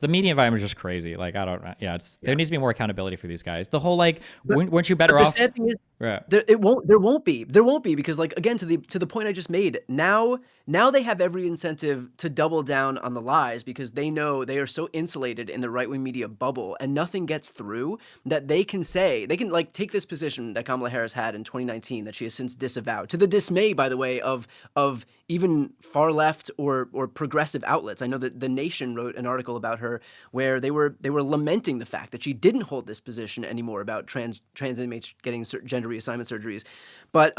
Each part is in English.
The media environment is just crazy. Like, I don't know. Yeah, there Yeah. needs to be more accountability for these guys. The whole like, But weren't you but better the off? sad thing is Right. there won't be because like again to the point I just made. Now they have every incentive to double down on the lies because they know they are so insulated in the right-wing media bubble and nothing gets through that they can like take this position that Kamala Harris had in 2019 that she has since disavowed to the dismay by the way of even far left or progressive outlets. I know that The Nation wrote an article about her where they were lamenting the fact that she didn't hold this position anymore about trans inmates getting gender reassignment surgeries, but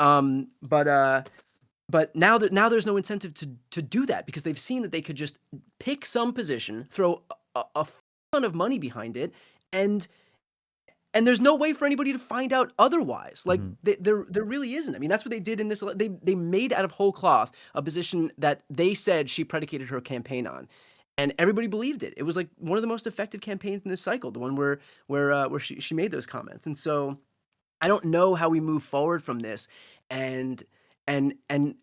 now there's no incentive to do that because they've seen that they could just pick some position, throw a ton of money behind it, and there's no way for anybody to find out otherwise. Like Mm-hmm. there really isn't. I mean, that's what they did in this. They made out of whole cloth a position that they said she predicated her campaign on, and everybody believed it. It was like one of the most effective campaigns in this cycle, the one where she made those comments. And so I don't know how we move forward from this, and and and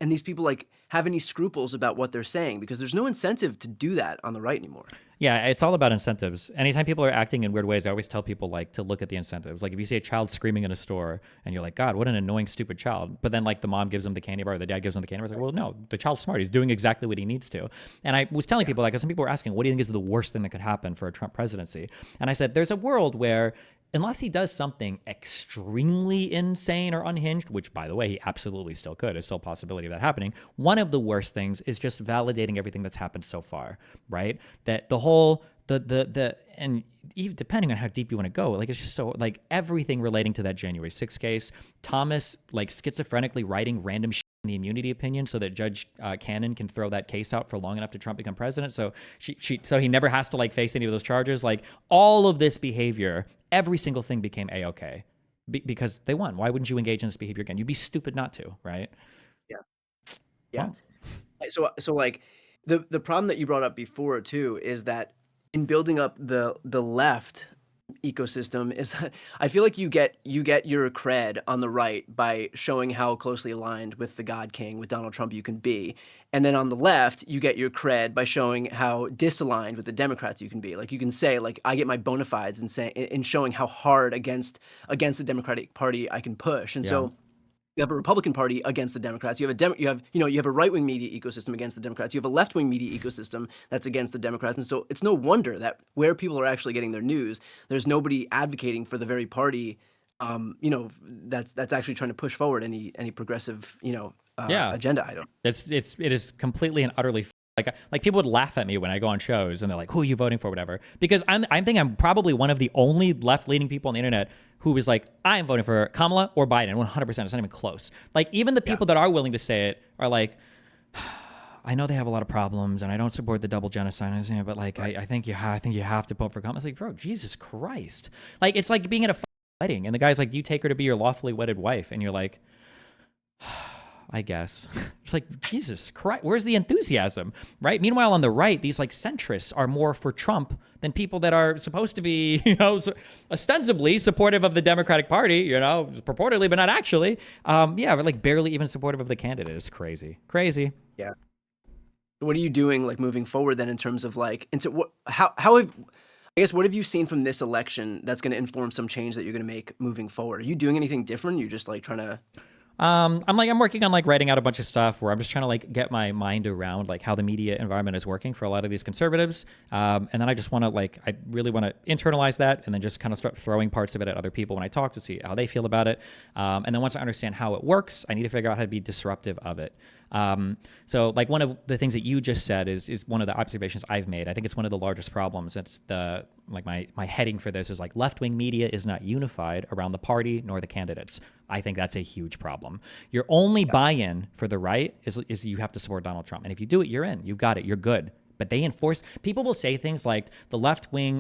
and these people like have any scruples about what they're saying because there's no incentive to do that on the right anymore. Yeah, it's all about incentives. Anytime people are acting in weird ways, I always tell people like to look at the incentives. Like if you see a child screaming in a store and you're like, God, what an annoying, stupid child. But then like the mom gives him the candy bar or the dad gives him the candy bar. It's like, well, no, the child's smart. He's doing exactly what he needs to. And I was telling Yeah. people, like, some people were asking, what do you think is the worst thing that could happen for a Trump presidency? And I said, there's a world where unless he does something extremely insane or unhinged, which by the way, he absolutely still could, there's still a possibility of that happening. One of the worst things is just validating everything that's happened so far, right? That the whole, and even depending on how deep you want to go, like it's just so like everything relating to that January 6th case, Thomas like schizophrenically writing random shit in the immunity opinion so that Judge Cannon can throw that case out for long enough to Trump become president. So so he never has to like face any of those charges. Like all of this behavior, every single thing became A-okay because they won. Why wouldn't you engage in this behavior again? You'd be stupid not to, right? Yeah. Yeah. Well, So like the problem that you brought up before too is that in building up the left ecosystem is that I feel like you get your cred on the right by showing how closely aligned with the God King with Donald Trump you can be. And then on the left, you get your cred by showing how disaligned with the Democrats you can be. Like you can say like I get my bona fides in showing how hard against the Democratic Party I can push. And yeah. so you have a Republican Party against the Democrats. You have a right-wing media ecosystem against the Democrats. You have a left-wing media ecosystem that's against the Democrats. And so it's no wonder that where people are actually getting their news, there's nobody advocating for the very party, that's actually trying to push forward any progressive, Yeah. agenda item. It is completely and utterly like people would laugh at me when I go on shows and they're like, "Who are you voting for?" Whatever. Because I think I'm probably one of the only left leaning people on the internet who is like, "I am voting for Kamala or Biden." 100%. It's not even close. Like even the Yeah. people that are willing to say it are like, I know they have a lot of problems, and I don't support the double genocide, but like Right. I think I think you have to vote for Kamala. It's like, bro, Jesus Christ! Like it's like being at a wedding, and the guy's like, "Do you take her to be your lawfully wedded wife?" And you're like, I guess. It's like, Jesus Christ, where's the enthusiasm, right? Meanwhile, on the right, these like centrists are more for Trump than people that are supposed to be, ostensibly supportive of the Democratic Party, purportedly, but not actually. Yeah, but like barely even supportive of the candidate. It's crazy. Crazy. Yeah. What are you doing like moving forward then in terms of like into what how have I guess what have you seen from this election that's going to inform some change that you're going to make moving forward? Are you doing anything different? You're just like trying to I'm working on like writing out a bunch of stuff where I'm just trying to like get my mind around like how the media environment is working for a lot of these conservatives. And then I just want to I really want to internalize that and then just kind of start throwing parts of it at other people when I talk to see how they feel about it. And then once I understand how it works, I need to figure out how to be disruptive of it. So like one of the things that you just said is one of the observations I've made. I think it's one of the largest problems. It's my heading for this is like left-wing media is not unified around the party nor the candidates. I think that's a huge problem. Your only buy-in for the right is you have to support Donald Trump. And if you do it, you're in. You've got it. You're good. But they enforce, people will say things like the left wing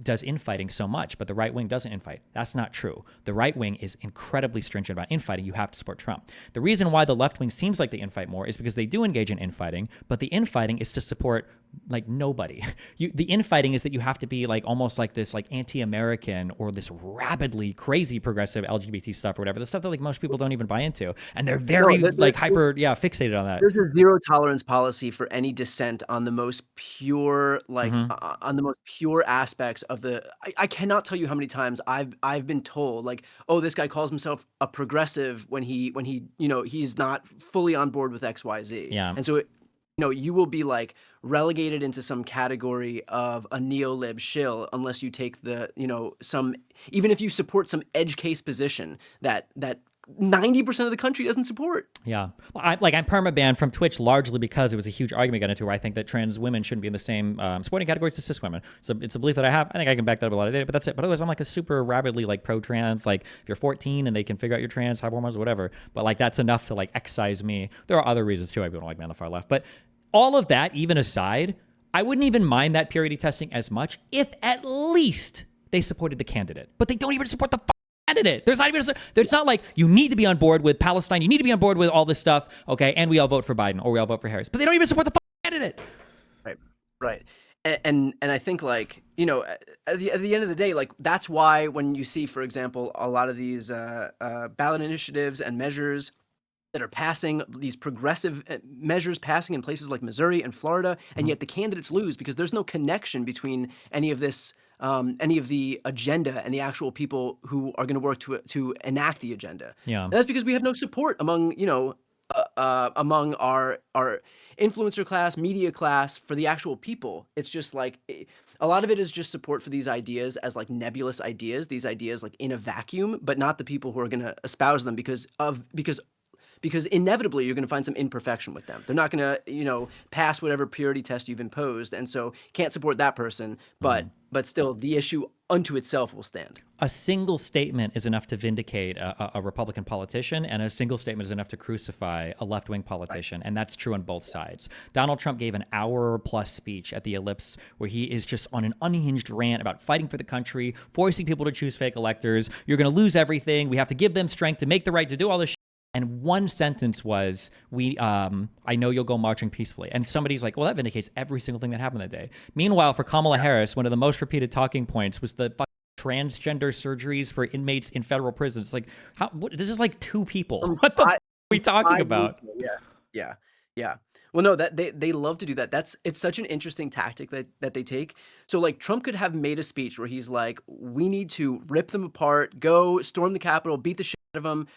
does infighting so much, but the right wing doesn't infight. That's not true. The right wing is incredibly stringent about infighting. You have to support Trump. The reason why the left wing seems like they infight more is because they do engage in infighting, but the infighting is to support like nobody. The infighting is that you have to be like almost like this like anti-American or this rabidly crazy progressive LGBT stuff or whatever, the stuff that like most people don't even buy into, and they're No, very like hyper fixated on that. there's a zero tolerance policy for any dissent on the most pure, like on the most pure aspects of the. I cannot tell you how many times I've been told like, oh, this guy calls himself a progressive when he he's not fully on board with XYZ, Yeah. and so you will be like relegated into some category of a neo-lib shill unless you take the some, even if you support some edge case position that 90% of the country doesn't support. Yeah. I'm perma-banned from Twitch largely because it was a huge argument got into where I think that trans women shouldn't be in the same supporting categories as cis women. So it's a belief that I have. I think I can back that up a lot of data, but that's it. But otherwise, I'm like a super rabidly like pro-trans. Like if you're 14 and they can figure out you're trans, have hormones, whatever. But like that's enough to like excise me. There are other reasons too. I don't like me on the far left. But all of that, even aside, I wouldn't even mind that purity testing as much if at least they supported the candidate. But they don't even support the candidate. There's not like you need to be on board with Palestine. You need to be on board with all this stuff. Okay, and we all vote for Biden or we all vote for Harris. But they don't even support the candidate. Right. And I think like at the end of the day, like that's why when you see, for example, a lot of these ballot initiatives and measures that are passing, these progressive measures passing in places like Missouri and Florida, and yet the candidates lose because there's no connection between any of this, any of the agenda and the actual people who are going to work to enact the agenda. Yeah. And that's because we have no support among among our influencer class, media class, for the actual people. It's just like a lot of it is just support for these ideas as like nebulous ideas, these ideas like in a vacuum, but not the people who are going to espouse them because inevitably you're going to find some imperfection with them. They're not going to, pass whatever purity test you've imposed, and so can't support that person, but still the issue unto itself will stand. A single statement is enough to vindicate a Republican politician, and a single statement is enough to crucify a left-wing politician, and that's true on both sides. Donald Trump gave an hour-plus speech at the Ellipse where he is just on an unhinged rant about fighting for the country, forcing people to choose fake electors. You're going to lose everything. We have to give them strength to make the right to do all this shit. And one sentence was, I know you'll go marching peacefully. And somebody's like, well, that vindicates every single thing that happened that day. Meanwhile, for Kamala Harris, one of the most repeated talking points was the transgender surgeries for inmates in federal prisons. It's like, this is like two people. What the f are we talking about? Yeah. Well, no, that they love to do that. It's such an interesting tactic that they take. So like Trump could have made a speech where he's like, we need to rip them apart, go storm the Capitol, beat the shit out of them.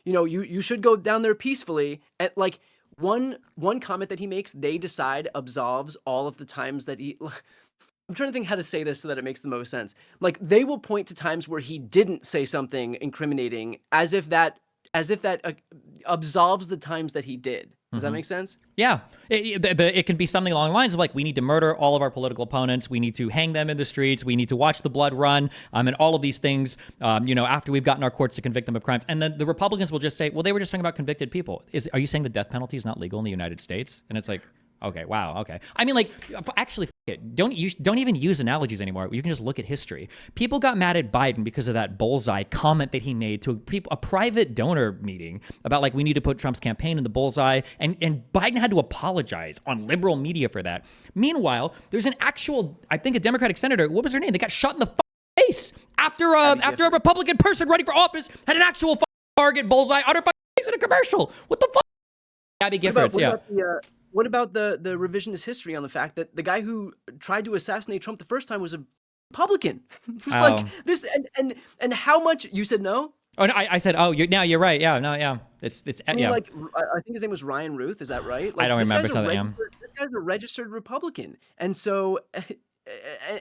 You should go down there peacefully. And like one comment that he makes, they decide absolves all of the times that he. I'm trying to think how to say this so that it makes the most sense. Like they will point to times where he didn't say something incriminating, as if that absolves the times that he did. Does that make sense? Yeah. It can be something along the lines of like, we need to murder all of our political opponents. We need to hang them in the streets. We need to watch the blood run. And all of these things, after we've gotten our courts to convict them of crimes. And then the Republicans will just say, well, they were just talking about convicted people. Are you saying the death penalty is not legal in the United States? And it's like, okay, wow, okay. I mean, like, actually, don't even use analogies anymore. You can just look at history. People got mad at Biden because of that bullseye comment that he made to a private donor meeting about like, we need to put Trump's campaign in the bullseye, and Biden had to apologize on liberal media for that. Meanwhile, there's an actual, I think, a Democratic senator. What was her name? They got shot in the face after a Republican person running for office had an actual target bullseye on her face in a commercial. What the fuck? Abby Giffords, What about the revisionist history on the fact that the guy who tried to assassinate Trump the first time was a Republican? It was like this, and how much you said no? Oh, no, I said, you're right. Yeah, no, yeah. It's I mean, like, I think his name was Ryan Ruth. Is that right? Like, I don't remember. This guy's a registered Republican, and so.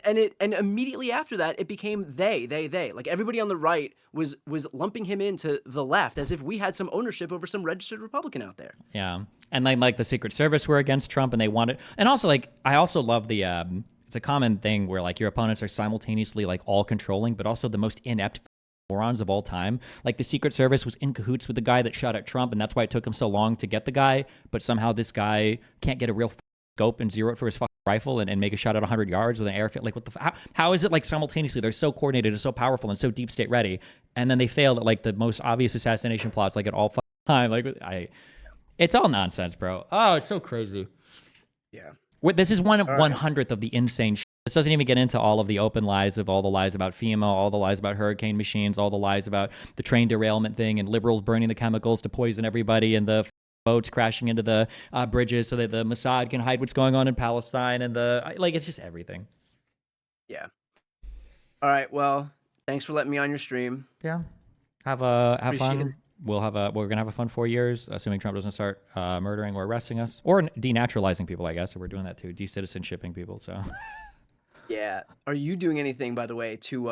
And immediately after that, it became they. Like everybody on the right was lumping him into the left as if we had some ownership over some registered Republican out there. Yeah, and then like the Secret Service were against Trump, and they wanted, and also like I also love the it's a common thing where like your opponents are simultaneously like all controlling, but also the most inept morons of all time. Like the Secret Service was in cahoots with the guy that shot at Trump, and that's why it took him so long to get the guy. But somehow this guy can't get a real scope and zero it for his rifle and make a shot at 100 yards with an airfield. Like, what the how is it like simultaneously they're so coordinated and so powerful and so deep state ready, and then they failed at like the most obvious assassination plots like at all time? Like, it's all nonsense, bro. Oh, it's so crazy. Yeah. This is All one right. hundredth of the insane shit. This doesn't even get into all of the open lies of all the lies about FEMA, all the lies about hurricane machines, all the lies about the train derailment thing and liberals burning the chemicals to poison everybody and the boats crashing into the bridges so that the Mossad can hide what's going on in Palestine and it's just everything. Yeah. All right. Well, thanks for letting me on your stream. Yeah. Have Appreciate it. fun. We're gonna have a fun 4 years, assuming Trump doesn't start murdering or arresting us or denaturalizing people. I guess, so we're doing that too, decitizenshipping people. So. Yeah. Are you doing anything, by the way, to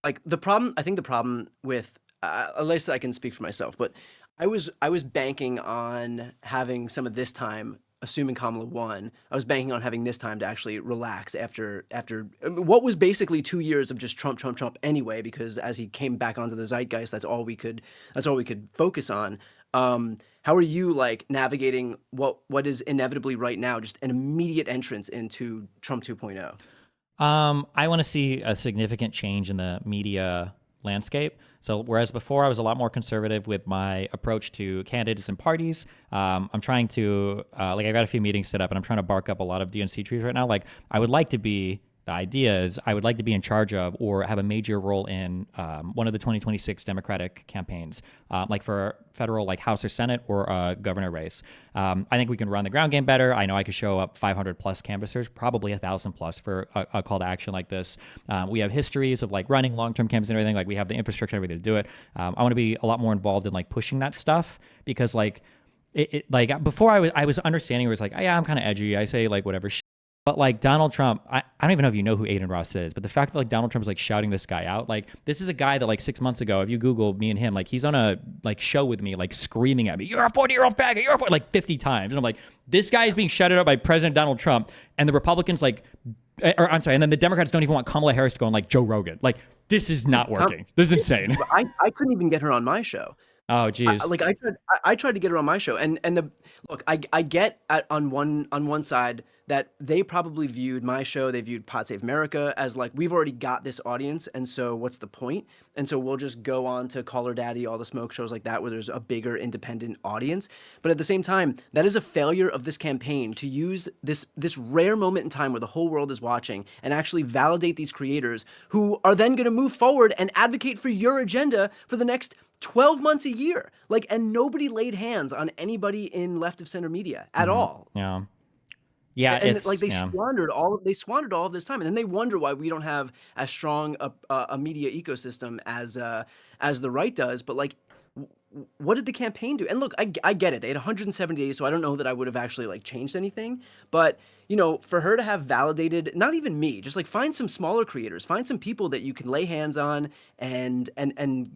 like the problem? I think the problem with at least I can speak for myself, but I was banking on having some of this time, assuming Kamala won. I was banking on having this time to actually relax after what was basically 2 years of just Trump, Trump, Trump anyway. Because as he came back onto the zeitgeist, that's all we could focus on. How are you like navigating what is inevitably right now just an immediate entrance into Trump 2.0? I want to see a significant change in the media landscape. So whereas before I was a lot more conservative with my approach to candidates and parties, I'm trying to I've got a few meetings set up and I'm trying to bark up a lot of DNC trees right now. Like I would like to be. The idea is I would like to be in charge of or have a major role in one of the 2026 Democratic campaigns, like for federal, like House or Senate or a governor race. I think we can run the ground game better. I know I could show up 500 plus canvassers, probably 1,000 plus for a call to action like this. We have histories of like running long-term campaigns and everything. Like we have the infrastructure, everything to do it. I want to be a lot more involved in like pushing that stuff because like like before I was understanding where it's like, oh, yeah, I'm kind of edgy. I say like whatever. But like Donald Trump, I don't even know if you know who Aiden Ross is, but the fact that like Donald Trump is like shouting this guy out, like this is a guy that like 6 months ago, if you Google me and him, like he's on a like show with me, like screaming at me, "You're a 40-year-old faggot, you're a 40," like 50 times. And I'm like, this guy is being shouted out by President Donald Trump, and the Republicans like, or I'm sorry, and then the Democrats don't even want Kamala Harris to go on like Joe Rogan. Like this is not working. This is insane. I couldn't even get her on my show. Oh, geez. I tried to get her on my show, and the look, I get on one side that they probably viewed my show, they viewed Pod Save America as like we've already got this audience, and so what's the point? And so we'll just go on to Call Her Daddy, all the smoke shows like that, where there's a bigger independent audience. But at the same time, that is a failure of this campaign to use this rare moment in time where the whole world is watching and actually validate these creators who are then going to move forward and advocate for your agenda for the next 12 months a year. Like, and nobody laid hands on anybody in left of center media at all. Yeah. Yeah, And it's like they yeah. squandered all of this time, and then they wonder why we don't have as strong a media ecosystem as the right does. But like, what did the campaign do? And look, I get it. They had 170 days, so I don't know that I would have actually like changed anything. But you know, for her to have validated, not even me, just like find some smaller creators, find some people that you can lay hands on and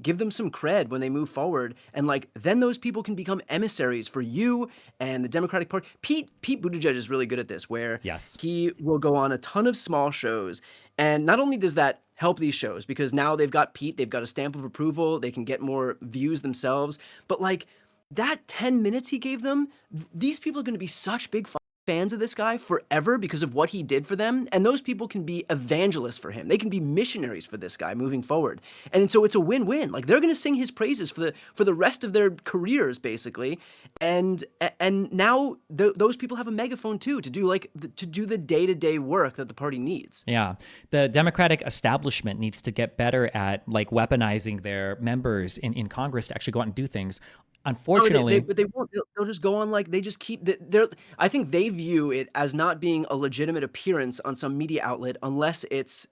give them some cred when they move forward, and like then those people can become emissaries for you and the Democratic Party. Pete Buttigieg is really good at this, where Yes. he will go on a ton of small shows, and not only does that help these shows because now they've got Pete, they've got a stamp of approval, they can get more views themselves, but like that 10 minutes he gave them, these people are going to be such big fans of this guy forever because of what he did for them, and those people can be evangelists for him. They can be missionaries for this guy moving forward, and so it's a win-win. Like they're going to sing his praises for the rest of their careers, basically, and now those people have a megaphone too to do the day-to-day work that the party needs. Yeah. The Democratic establishment needs to get better at like weaponizing their members in Congress to actually go out and do things. Unfortunately, but they won't. They'll just go on like they just keep. They're. I think they view it as not being a legitimate appearance on some media outlet unless it's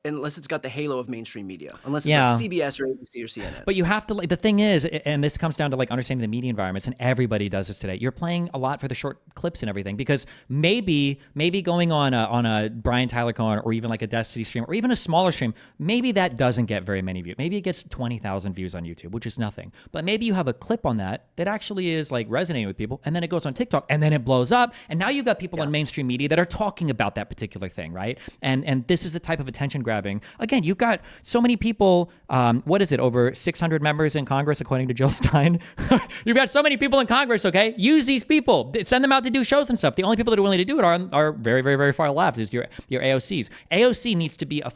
got the halo of mainstream media, unless it's like CBS or ABC or CNN. But you have to like the thing is, and this comes down to like understanding the media environments, and everybody does this today. You're playing a lot for the short clips and everything because maybe going on a Brian Tyler Cohen or even like a Destiny stream or even a smaller stream, maybe that doesn't get very many views. Maybe it gets 20,000 views on YouTube, which is nothing. But maybe you have a clip on that actually is like resonating with people, and then it goes on TikTok, and then it blows up, and now you've got people on mainstream media that are talking about that particular thing, right? And this is the type of attention grabbing. Again, you've got so many people. What is it? Over 600 members in Congress, according to Jill Stein. You've got so many people in Congress. Okay, use these people. Send them out to do shows and stuff. The only people that are willing to do it are very, very, very far left. Is your AOCs. AOC needs to be a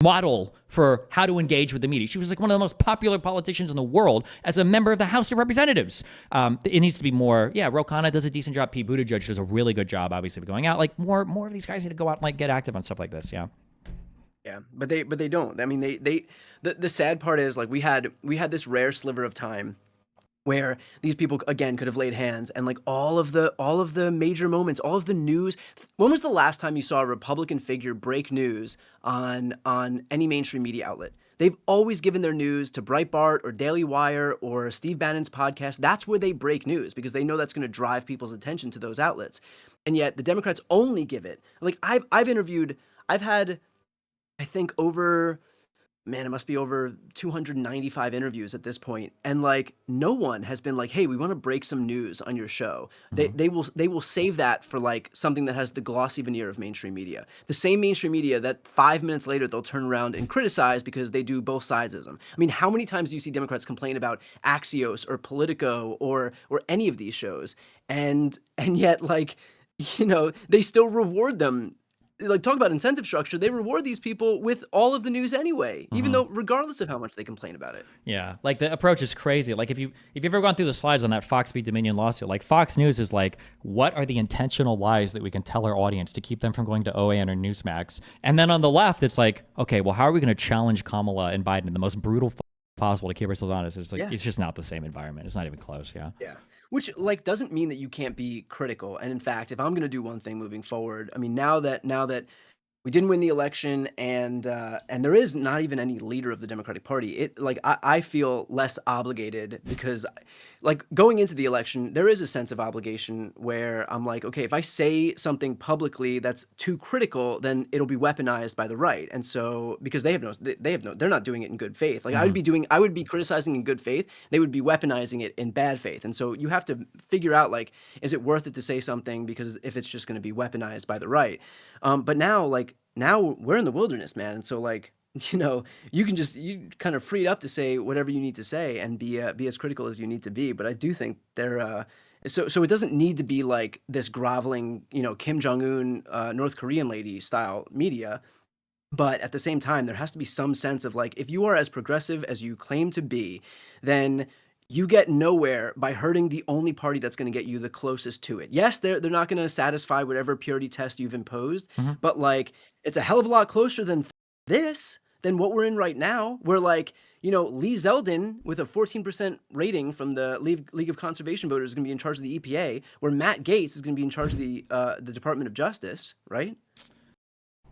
model for how to engage with the media. She was like one of the most popular politicians in the world as a member of the House of Representatives. It needs to be more. Yeah, Ro Khanna does a decent job. Pete Buttigieg does a really good job, obviously, of going out. Like more of these guys need to go out and like get active on stuff like this. Yeah. Yeah, but they don't. I mean, the sad part is like we had this rare sliver of time where these people again could have laid hands, and like all of the major moments, all of the news. When was the last time you saw a Republican figure break news on any mainstream media outlet? They've always given their news to Breitbart or Daily Wire or Steve Bannon's podcast. That's where they break news because they know that's going to drive people's attention to those outlets. And yet the Democrats only give it. Like I've had I think it must be over 295 interviews at this point, and like no one has been like, hey, we want to break some news on your show. They will save that for like something that has the glossy veneer of mainstream media, the same mainstream media that 5 minutes later they'll turn around and criticize because they do both sidesism. I mean, how many times do you see Democrats complain about Axios or Politico or any of these shows, and yet like, they still reward them. Like, talk about incentive structure. They reward these people with all of the news anyway, even though regardless of how much they complain about it. Yeah, like the approach is crazy. Like if you've ever gone through the slides on that Fox v. Dominion lawsuit, like Fox News is like, what are the intentional lies that we can tell our audience to keep them from going to OAN or Newsmax? And then on the left, it's like, okay, well, how are we going to challenge Kamala and Biden in the most brutal possible to keep ourselves honest? It's like It's just not the same environment. It's not even close. Yeah. Yeah. Which like doesn't mean that you can't be critical. And in fact, if I'm going to do one thing moving forward, I mean, now that we didn't win the election, and there is not even any leader of the Democratic Party. I feel less obligated because, like, going into the election, there is a sense of obligation where I'm like, okay, if I say something publicly that's too critical, then it'll be weaponized by the right, and so because they're not doing it in good faith. Like I would be criticizing in good faith, they would be weaponizing it in bad faith, and so you have to figure out like, is it worth it to say something because if it's just going to be weaponized by the right. But now we're in the wilderness, man. And so like, you kind of freed up to say whatever you need to say and be as critical as you need to be. But I do think so it doesn't need to be like this groveling, Kim Jong-un, North Korean lady style media. But at the same time, there has to be some sense of like, if you are as progressive as you claim to be, then you get nowhere by hurting the only party that's going to get you the closest to it. Yes, they're not going to satisfy whatever purity test you've imposed, but like it's a hell of a lot closer than what we're in right now. Where like, Lee Zeldin with a 14% rating from the League of Conservation Voters is going to be in charge of the EPA, where Matt Gaetz is going to be in charge of the Department of Justice, right?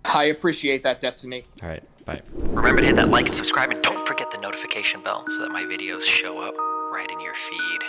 I appreciate that, Destiny. All right, bye. Remember to hit that like and subscribe, and don't forget the notification bell so that my videos show up right in your feed.